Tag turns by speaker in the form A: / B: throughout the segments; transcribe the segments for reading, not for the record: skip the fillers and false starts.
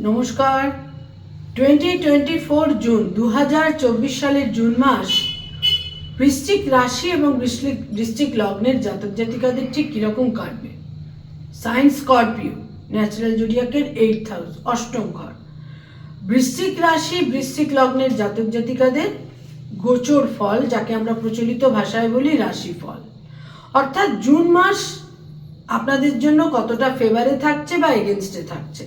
A: নমস্কার। 2024 জুন 2024 সালের জুন মাস বৃশ্চিক রাশি এবং বৃশ্চিক লগ্নের জাতক জাতিকাদের ঠিক কিরকম কাটবে। সাইন স্করপিও, ন্যাচারাল জোডিয়াকের 8th হাউস, অষ্টম ঘর। বৃশ্চিক রাশি বৃশ্চিক লগ্নের জাতক জাতিকাদের গোচর ফল, যাকে আমরা প্রচলিত ভাষায় বলি রাশিফল। অর্থাৎ জুন মাস আপনাদের জন্য কতটা ফেভারে থাকছে বা এগেনস্টে থাকছে,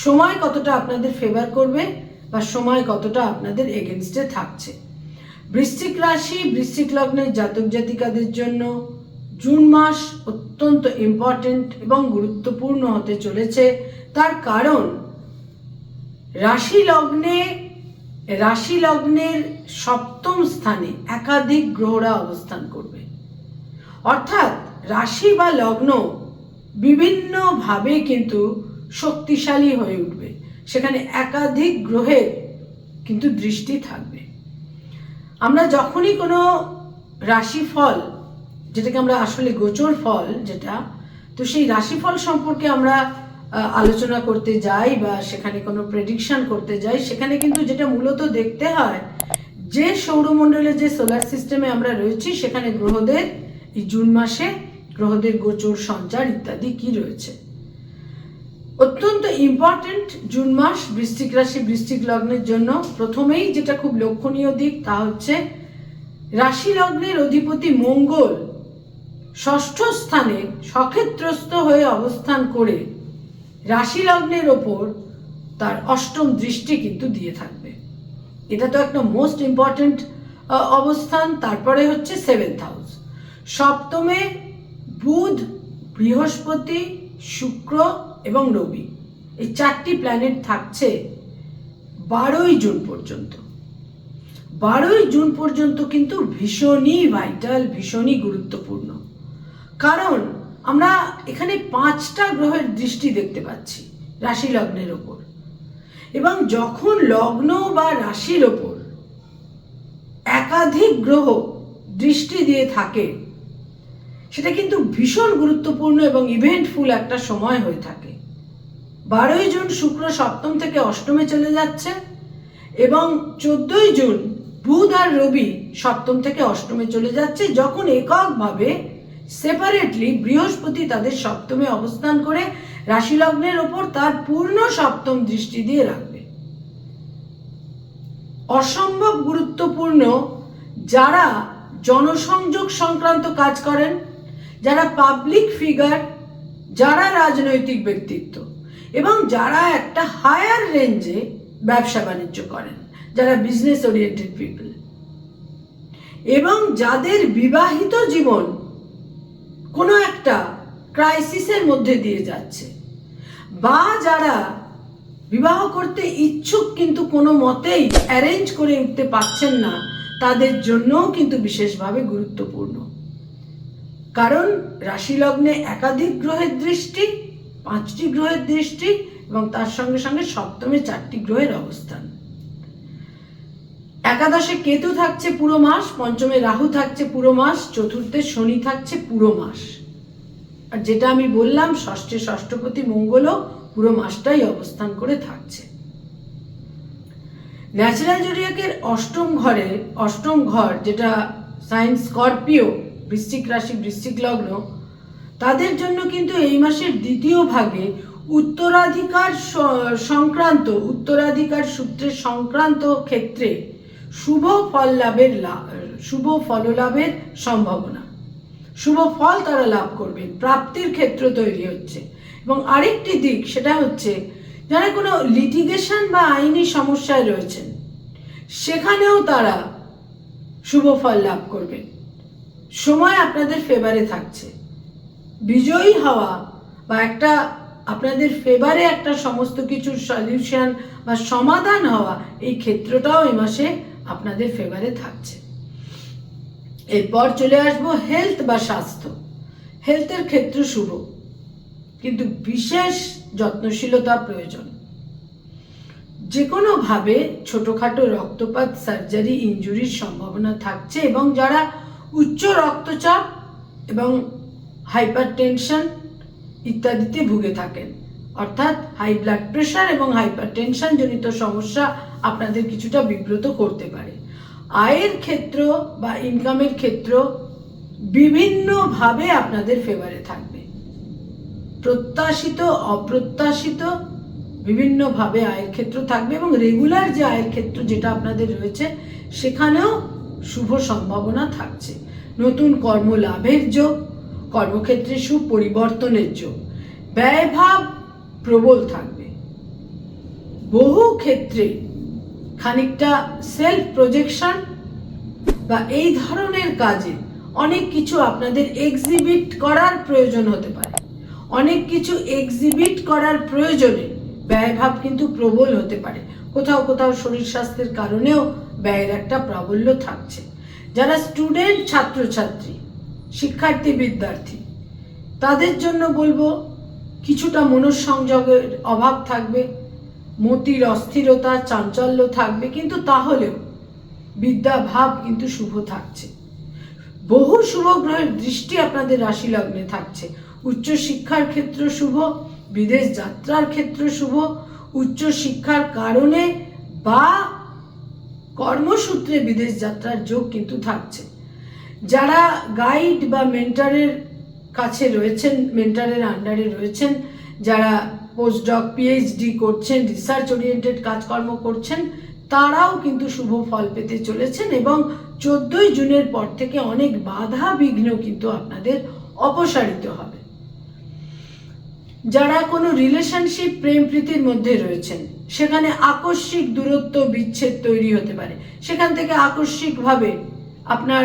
A: সময় কতটা আপনাদের ফেভার করবে বা সময় কতটা আপনাদের এগেনস্টে থাকছে। বৃশ্চিক রাশি বৃশ্চিক লগ্নের জাতক জাতিকাদের জন্য জুন মাস অত্যন্ত ইম্পর্টেন্ট এবং গুরুত্বপূর্ণ হতে চলেছে। তার কারণ রাশি লগ্নের সপ্তম স্থানে একাধিক গ্রহরা অবস্থান করবে। অর্থাৎ রাশি বা লগ্ন বিভিন্নভাবে কিন্তু শক্তিশালী হয়ে উঠবে, সেখানে একাধিক গ্রহের কিন্তু দৃষ্টি থাকবে। আমরা যখনই কোনো রাশিফল, যেটাকে আমরা আসলে গোচর ফল যেটা, তো সেই রাশিফল সম্পর্কে আমরা আলোচনা করতে যাই বা সেখানে কোনো প্রেডিকশন করতে যাই, সেখানে কিন্তু যেটা মূলত দেখতে হয় যে সৌরমণ্ডলে যে সোলার সিস্টেমে আমরা রয়েছি সেখানে গ্রহদের এই জুন মাসে গ্রহদের গোচর সঞ্চার ইত্যাদি কি রয়েছে। অত্যন্ত ইম্পর্টেন্ট জুন মাস বৃশ্চিক রাশি বৃশ্চিক লগ্নের জন্য। প্রথমেই যেটা খুব লক্ষণীয় দিক তা হচ্ছে রাশি লগ্নের অধিপতি মঙ্গল ষষ্ঠ স্থানে সক্ষেত্রস্থ হয়ে অবস্থান করে রাশি লগ্নের ওপর তার অষ্টম দৃষ্টি কিন্তু দিয়ে থাকবে। এটা তো একটা মোস্ট ইম্পর্টেন্ট অবস্থান। তারপরে হচ্ছে 7th হাউস, সপ্তমে বুধ, বৃহস্পতি, শুক্র এবং রবি, এই চারটি প্ল্যানেট থাকছে 12ই জুন পর্যন্ত। 12ই জুন পর্যন্ত কিন্তু ভীষণই ভাইটাল, ভীষণই গুরুত্বপূর্ণ। কারণ আমরা এখানে 5টা গ্রহের দৃষ্টি দেখতে পাচ্ছি রাশি লগ্নের ওপর, এবং যখন লগ্ন বা রাশির ওপর একাধিক গ্রহ দৃষ্টি দিয়ে থাকে সেটা কিন্তু ভীষণ গুরুত্বপূর্ণ এবং ইভেন্টফুল একটা সময় হয়ে থাকে। 12ই জুন শুক্র সপ্তম থেকে অষ্টমে চলে যাচ্ছে এবং 14ই জুন বুধ আর রবি সপ্তম থেকে অষ্টমে চলে যাচ্ছে, যখন এককভাবে সেপারেটলি বৃহস্পতি তাদের সপ্তমে অবস্থান করে রাশি লগ্নের ওপর তার পূর্ণ সপ্তম দৃষ্টি দিয়ে রাখবে। অসম্ভব গুরুত্বপূর্ণ যারা জনসংযোগ সংক্রান্ত কাজ করেন, যারা পাবলিক ফিগার, যারা রাজনৈতিক ব্যক্তিত্ব এবং যারা একটা হায়ার রেঞ্জে ব্যবসা বাণিজ্য করেন, যারা বিজনেস ওরিয়েন্টেড পিপল, এবং যাদের বিবাহিত জীবন কোনো একটা ক্রাইসিসের মধ্যে দিয়ে যাচ্ছে, বা যারা বিবাহ করতে ইচ্ছুক কিন্তু কোনো মতেই অ্যারেঞ্জ করে উঠতে পারছেন না, তাদের জন্যও কিন্তু বিশেষভাবে গুরুত্বপূর্ণ। কারণ রাশি লগ্নে একাধিক গ্রহের দৃষ্টি, 5টি গ্রহের দৃষ্টি এবং তার সঙ্গে সঙ্গে সপ্তমে 4টি গ্রহের অবস্থান। একাদশে কেতু থাকছে পুরো মাস, পঞ্চমে রাহু থাকছে পুরো মাস, চতুর্থে শনি থাকছে পুরো মাস, আর যেটা আমি বললাম ষষ্ঠে ষষ্ঠপতি মঙ্গলও পুরো মাসটাই অবস্থান করে থাকছে। ন্যাচারাল জোডিয়াকের অষ্টম ঘর যেটা সাইন স্করপিও, বৃশ্চিক রাশি বৃশ্চিক লগ্ন, তাদের জন্য কিন্তু এই মাসের দ্বিতীয় ভাগে উত্তরাধিকার সূত্রের সংক্রান্ত ক্ষেত্রে শুভ ফললাভের সম্ভাবনা, শুভ ফল তারা লাভ করবেন, প্রাপ্তির ক্ষেত্র তৈরি হচ্ছে। এবং আরেকটি দিক সেটা হচ্ছে যারা কোনো লিটিগেশন বা আইনি সমস্যায় রয়েছেন সেখানেও তারা শুভ ফল লাভ করবেন। সময় আপনাদের ফেভারে থাকছে, বিজয়ী হওয়া বা একটা আপনাদের ফেভারে একটা সমস্ত কিছুর সলিউশন বা সমাধান হওয়া, এই ক্ষেত্রটাও এই মাসে আপনাদের ফেভারে থাকছে। এরপর চলে আসবো হেলথ বা স্বাস্থ্য। হেলথের ক্ষেত্র শুভ, কিন্তু বিশেষ যত্নশীলতা প্রয়োজন। যে কোনোভাবে ছোটোখাটো রক্তপাত, সার্জারি, ইনজুরির সম্ভাবনা থাকছে, এবং যারা উচ্চ রক্তচাপ এবং হাইপারটেনশন ইত্যাদিতে ভুগে থাকেন অর্থাৎ হাই ব্লাড প্রেশার এবং হাইপারটেনশন জনিত সমস্যা আপনাদের কিছুটা বিব্রত করতে পারে। আয়ের ক্ষেত্র বা ইনকামের ক্ষেত্র বিভিন্নভাবে আপনাদের ফেভারে থাকবে, প্রত্যাশিত অপ্রত্যাশিত বিভিন্নভাবে আয়ের ক্ষেত্র থাকবে, এবং রেগুলার যে আয়ের ক্ষেত্র যেটা আপনাদের রয়েছে সেখানেও শুভ সম্ভাবনা থাকছে। নতুন কর্মলাভের যোগ, কর্মক্ষেত্রে সুপরিবর্তনের যোগ, ব্যয়ভাব প্রবল থাকবে, বহু ক্ষেত্রে খানিকটা সেলফ প্রজেকশন বা এই ধরনের কাজে অনেক কিছু আপনাদের এক্সিবিট করার প্রয়োজন হতে পারে। অনেক কিছু এক্সিবিট করার প্রয়োজনে ব্যয়ভাব কিন্তু প্রবল হতে পারে। কোথাও কোথাও শরীর স্বাস্থ্যের কারণেও ব্যয়ের একটা প্রাবল্য থাকছে। যারা স্টুডেন্ট, ছাত্রছাত্রী, শিক্ষার্থী, বিদ্যার্থী, তাদের জন্য বলবো কিছুটা মনঃসংযোগের অভাব থাকবে, মতির অস্থিরতা, চাঞ্চল্য থাকবে, কিন্তু তাহলেও বিদ্যাভাব কিন্তু শুভ থাকছে। বহু শুভ গ্রহের দৃষ্টি আপনাদের রাশি লগ্নে থাকছে। উচ্চ শিক্ষার ক্ষেত্র শুভ, বিদেশ যাত্রার ক্ষেত্র শুভ, উচ্চ শিক্ষার কারণে বা কর্মসূত্রে বিদেশ যাত্রার যোগ কিন্তু থাকছে। যারা গাইড বা মেন্টরের কাছে রয়েছেন, মেন্টরের আন্ডারে রয়েছেন, যারা পোস্টডক, পিএইচডি করছেন, রিসার্চ ওরিয়েন্টেড কাজকর্ম করছেন, তারাও কিন্তু শুভ ফল পেতে চলেছেন, এবং 14ই জুনের পর থেকে অনেক বাধা বিঘ্ন কিন্তু আপনাদের অপসারিত হবে। যারা কোনো রিলেশনশিপ, প্রেম প্রীতির মধ্যে রয়েছেন, সেখানে আকস্মিক দূরত্ব, বিচ্ছেদ তৈরি হতে পারে। সেখান থেকে আকস্মিকভাবে আপনার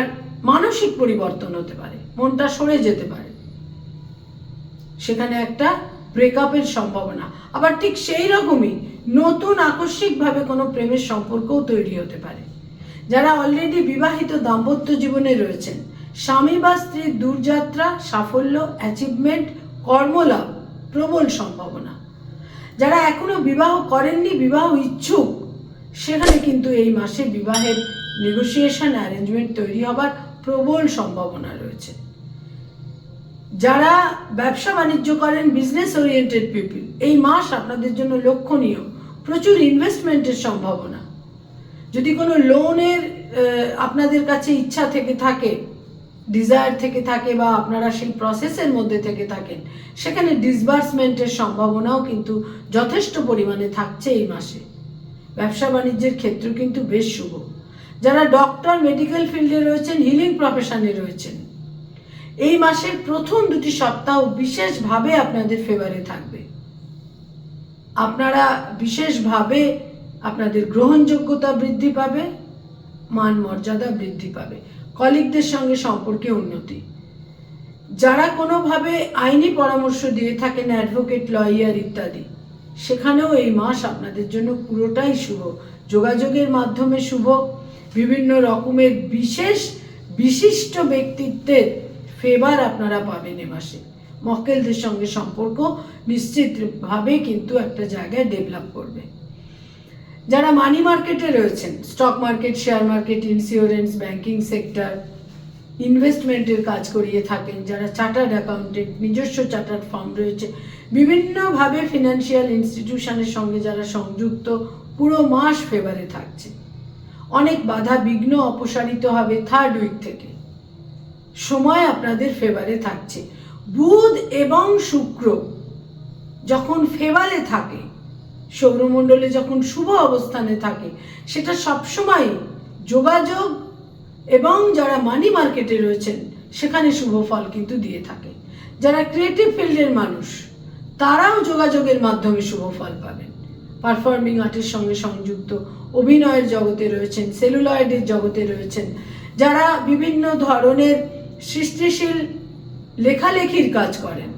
A: মানসিক পরিবর্তন হতে পারে, মনটা সরে যেতে পারে, সেখানে একটা ব্রেকআপের সম্ভাবনা। আবার ঠিক সেই রকমই নতুন আকস্মিকভাবে কোনো প্রেমের সম্পর্কও তৈরি হতে পারে। যারা অলরেডি বিবাহিত, দাম্পত্য জীবনে রয়েছেন, স্বামী বা স্ত্রীর দূরযাত্রা, সাফল্য, অ্যাচিভমেন্ট, কর্মলাভ প্রবল সম্ভাবনা। যারা এখনো বিবাহ করেননি, বিবাহ ইচ্ছুক, সেখানে কিন্তু এই মাসে বিবাহের নেগোসিয়েশন, অ্যারেঞ্জমেন্ট তৈরি হবার প্রবল সম্ভাবনা রয়েছে। যারা ব্যবসা বাণিজ্য করেন, বিজনেস ওরিয়েন্টেড পিপল, এই মাস আপনাদের জন্য লক্ষণীয়। প্রচুর ইনভেস্টমেন্টের সম্ভাবনা। যদি কোনো লোনের আপনাদের কাছে ইচ্ছা থেকে থাকে, ডিজায়ার থেকে থাকে, বা আপনারা সেই প্রসেসের মধ্যে থেকে থাকেন, সেখানে ডিসবার্সমেন্টের সম্ভাবনাও কিন্তু যথেষ্ট পরিমাণে থাকছে এই মাসে। ব্যবসা বাণিজ্যের ক্ষেত্র কিন্তু বেশ শুভ। যারা ডক্টর, মেডিকেল ফিল্ডে রয়েছেন, হিলিং প্রফেশনে রয়েছেন, এই মাসের প্রথম 2টি সপ্তাহ বিশেষভাবে আপনাদের ফেভারে থাকবে। আপনারা বিশেষভাবে আপনাদের গ্রহণযোগ্যতা বৃদ্ধি পাবে, মান মর্যাদা বৃদ্ধি পাবে, কলিগদের সঙ্গে সম্পর্কে উন্নতি। যারা কোনোভাবে আইনি পরামর্শ দিয়ে থাকেন, অ্যাডভোকেট, লয়ার ইত্যাদি, সেখানেও এই মাস আপনাদের জন্য পুরোটাই শুভ। যোগাযোগের মাধ্যমে শুভ। বিভিন্ন রকমের বিশিষ্ট ব্যক্তিত্বের ফেভার আপনারা পাবেন এ মাসে। মক্কেলদের সঙ্গে সম্পর্ক নিশ্চিতভাবে কিন্তু একটা জায়গায় ডেভেলপ করবে। যারা মানি মার্কেটে রয়েছেন, stock market, share market, insurance, banking sector, ইনভেস্টমেন্টের কাজ করিয়ে থাকেন, যারা চার্টার্ড অ্যাকাউন্টেন্ট, নিজস্ব চার্টার্ড ফার্ম রয়েছে, বিভিন্নভাবে ফিনান্সিয়াল ইনস্টিটিউশনের সঙ্গে যারা সংযুক্ত, পুরো মাস ফেভারে থাকছে। অনেক বাধা বিঘ্ন অপসারিত হবে 3rd উইক থেকে। সময় আপনাদের ফেভারে থাকছে। বুধ এবং শুক্র যখন ফেভারে থাকে, সৌরমণ্ডলে যখন শুভ অবস্থানে থাকে, সেটা সবসময় যোগাযোগ এবং যারা মানি মার্কেটে রয়েছেন সেখানে শুভ ফল কিন্তু দিয়ে থাকে। যারা ক্রিয়েটিভ ফিল্ডের মানুষ, তারাও যোগাযোগের মাধ্যমে শুভ ফল পাবেন। পারফর্মিং আর্টের সঙ্গে সংযুক্ত, অভিনয়ের জগতে রয়েছেন, সেলুলয়েডের জগতে রয়েছেন, যারা বিভিন্ন ধরনের সৃষ্টিশীল লেখালেখির কাজ করেন,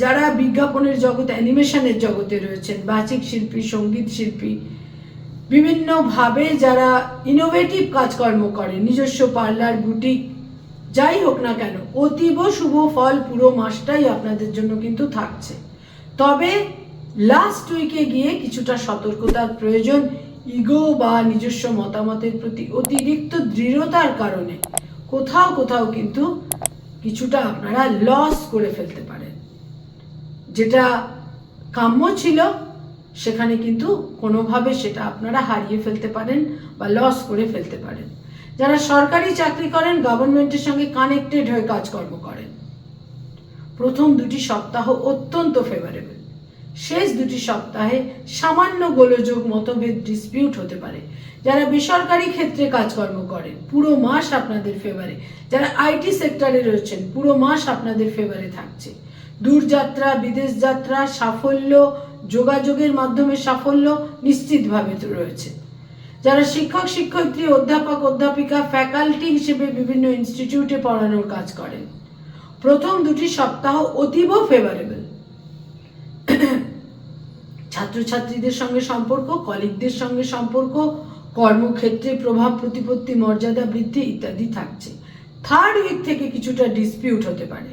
A: যারা বিজ্ঞাপনের জগৎ, অ্যানিমেশনের জগতে রয়েছেন, বাচিক শিল্পী, সঙ্গীত শিল্পী, বিভিন্নভাবে যারা ইনোভেটিভ কাজকর্ম করেন, নিজস্ব পার্লার, বুটিক, যাই হোক না কেন, অতীব শুভ ফল পুরো মাসটাই আপনাদের জন্য কিন্তু থাকছে। তবে লাস্ট উইকে গিয়ে কিছুটা সতর্কতার প্রয়োজন। ইগো বা নিজস্ব মতামতের প্রতি অতিরিক্ত দৃঢ়তার কারণে কোথাও কোথাও কিন্তু কিছুটা আপনারা লস করে ফেলতে পারেন, যেটা কাম্য ছিল সেখানে কিন্তু কোনোভাবে সেটা আপনারা হারিয়ে ফেলতে পারেন বা লস করে ফেলতে পারেন। যারা সরকারি চাকরি করেন, গভর্নমেন্টের সঙ্গে কানেক্টেড হয়ে কাজকর্ম করেন, প্রথম 2টি সপ্তাহ অত্যন্ত ফেভারেবল। শেষ 2টি সপ্তাহে সামান্য গোলযোগ, মতভেদ, ডিসপিউট হতে পারে। যারা বেসরকারি ক্ষেত্রে কাজকর্ম করেন, পুরো মাস আপনাদের ফেভারে। যারা আইটি সেক্টরে রয়েছেন, পুরো মাস আপনাদের ফেভারে থাকছে। দূরযাত্রা, বিদেশ যাত্রা, সাফল্য, যোগাযোগের মাধ্যমে সাফল্য নিশ্চিতভাবে রয়েছে। যারা শিক্ষক, শিক্ষয়িত্রী, অধ্যাপক, অধ্যাপিকা, ফ্যাকাল্টি হিসেবে বিভিন্ন ইনস্টিটিউটে পড়ানোর কাজ করেন, প্রথম 2টি সপ্তাহ অতীব ফেভারেবল। ছাত্রছাত্রীদের সঙ্গে সম্পর্ক, কলিগদের সঙ্গে সম্পর্ক, কর্মক্ষেত্রে প্রভাব প্রতিপত্তি, মর্যাদা বৃদ্ধি ইত্যাদি থাকছে। 3rd উইক থেকে কিছুটা ডিসপিউট হতে পারে।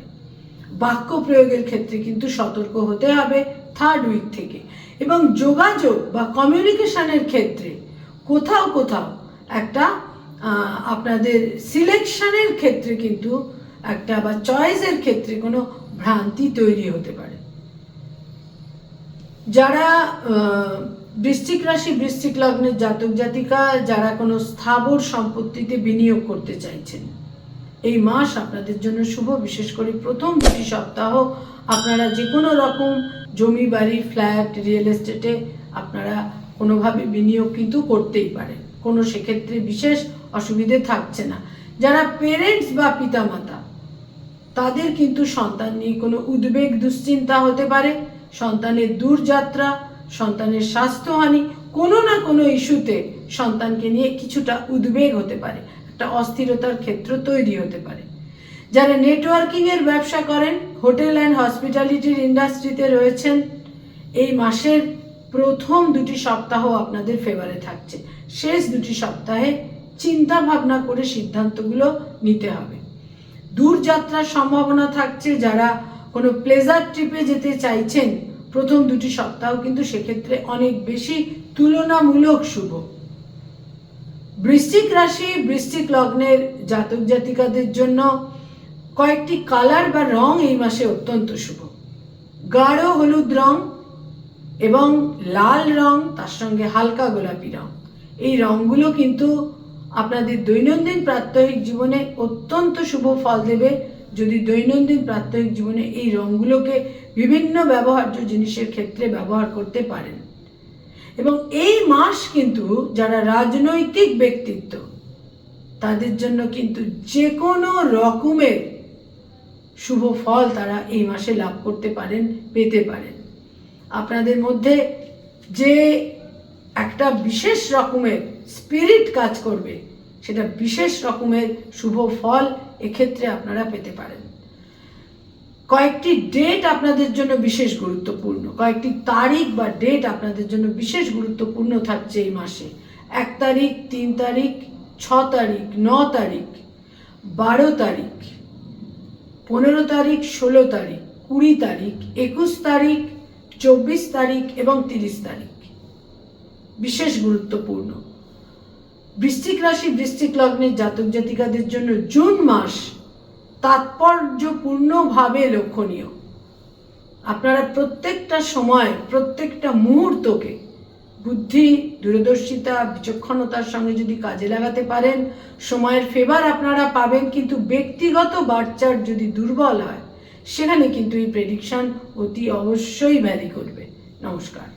A: বাক্য প্রয়োগের ক্ষেত্রে কিন্তু সতর্ক হতে হবে 3rd উইক থেকে। এবং যোগাযোগ বা কমিউনিকেশনের ক্ষেত্রে কোথাও কোথাও একটা আপনাদের সিলেকশনের ক্ষেত্রে কিন্তু একটা বা চয়েসের ক্ষেত্রে কোনো ভ্রান্তি তৈরি হতে পারে। যারা বৃশ্চিক রাশি, বৃশ্চিক লগ্নের জাতক জাতিকা, যারা কোনো স্থাবর সম্পত্তিতে বিনিয়োগ করতে চাইছেন, এই মাস আপনাদের জন্য শুভ। বিশেষ করে প্রথম 2টি সপ্তাহ আপনারা যে কোনো রকম জমি, বাড়ি, ফ্ল্যাট, রিয়েল এস্টেটে আপনারা কোনোভাবে বিনিয়োগ কিন্তু করতেই পারেন, কোনো সেক্ষেত্রে বিশেষ অসুবিধে থাকছে না। যারা পেরেন্টস বা পিতামাতা, তাদের কিন্তু সন্তান নিয়ে কোনো উদ্বেগ, দুশ্চিন্তা হতে পারে। সন্তানের দূরযাত্রা, সন্তানের স্বাস্থ্যহানি, কোনো না কোনো ইস্যুতে সন্তানকে নিয়ে কিছুটা উদ্বেগ হতে পারে, একটা অস্থিরতার ক্ষেত্র তৈরি হতে পারে। যারা নেটওয়ার্কিংয়ের ব্যবসা করেন, হোটেল অ্যান্ড হসপিটালিটির ইন্ডাস্ট্রিতে রয়েছেন, এই মাসের প্রথম 2টি সপ্তাহ আপনাদের ফেভারে থাকছে। শেষ 2টি সপ্তাহে চিন্তা ভাবনা করে সিদ্ধান্তগুলো নিতে হবে। দূরযাত্রার সম্ভাবনা থাকছে। যারা কোনো প্লেজার ট্রিপে যেতে চাইছেন, প্রথম 2টি সপ্তাহ কিন্তু সেক্ষেত্রে অনেক বেশি তুলনামূলক শুভ। বৃশ্চিক রাশি, বৃশ্চিক লগ্নের জাতক জাতিকাদের জন্য কয়েকটি কালার বা রং এই মাসে অত্যন্ত শুভ। গাঢ় হলুদ রং এবং লাল রং, তার সঙ্গে হালকা গোলাপি রং, এই রংগুলো কিন্তু আপনাদের দৈনন্দিন প্রাত্যহিক জীবনে অত্যন্ত শুভ ফল দেবে যদি দৈনন্দিন প্রাত্যহিক জীবনে এই রংগুলোকে বিভিন্ন ব্যবহার্য জিনিসের ক্ষেত্রে ব্যবহার করতে পারেন। এবং এই মাস কিন্তু যারা রাজনৈতিক ব্যক্তিত্ব, তাদের জন্য কিন্তু যে কোনো রকমের শুভ ফল তারা এই মাসে লাভ করতে পারেন, পেতে পারেন। আপনাদের মধ্যে যে একটা বিশেষ রকমের স্পিরিট কাজ করবে, সেটা বিশেষ রকমের শুভ ফল এক্ষেত্রে আপনারা পেতে পারেন। কয়েকটি ডেট আপনাদের জন্য বিশেষ গুরুত্বপূর্ণ, কয়েকটি তারিখ বা ডেট আপনাদের জন্য বিশেষ গুরুত্বপূর্ণ থাকছে এই মাসে। 1 তারিখ, 3 তারিখ, 6 তারিখ, 9 তারিখ, 12 তারিখ, 15 তারিখ, 16 তারিখ, 20 তারিখ, 21 তারিখ, 24 তারিখ এবং 30 তারিখ বিশেষ গুরুত্বপূর্ণ। বৃশ্চিক রাশি, বৃশ্চিক লগ্নের জাতক জাতিকাদের জন্য জুন মাস তাৎপর্যপূর্ণভাবে লক্ষণীয়। আপনারা প্রত্যেকটা সময়, প্রত্যেকটা মুহূর্তকে বুদ্ধি, দূরদর্শিতা, বিচক্ষণতার সঙ্গে যদি কাজে লাগাতে পারেন, সময়ের ফেভার আপনারা পাবেন। কিন্তু ব্যক্তিগত বার্চার যদি দুর্বল হয়, সেখানে কিন্তু এই প্রেডিকশন অতি অবশ্যই ভ্যারি করবে। নমস্কার।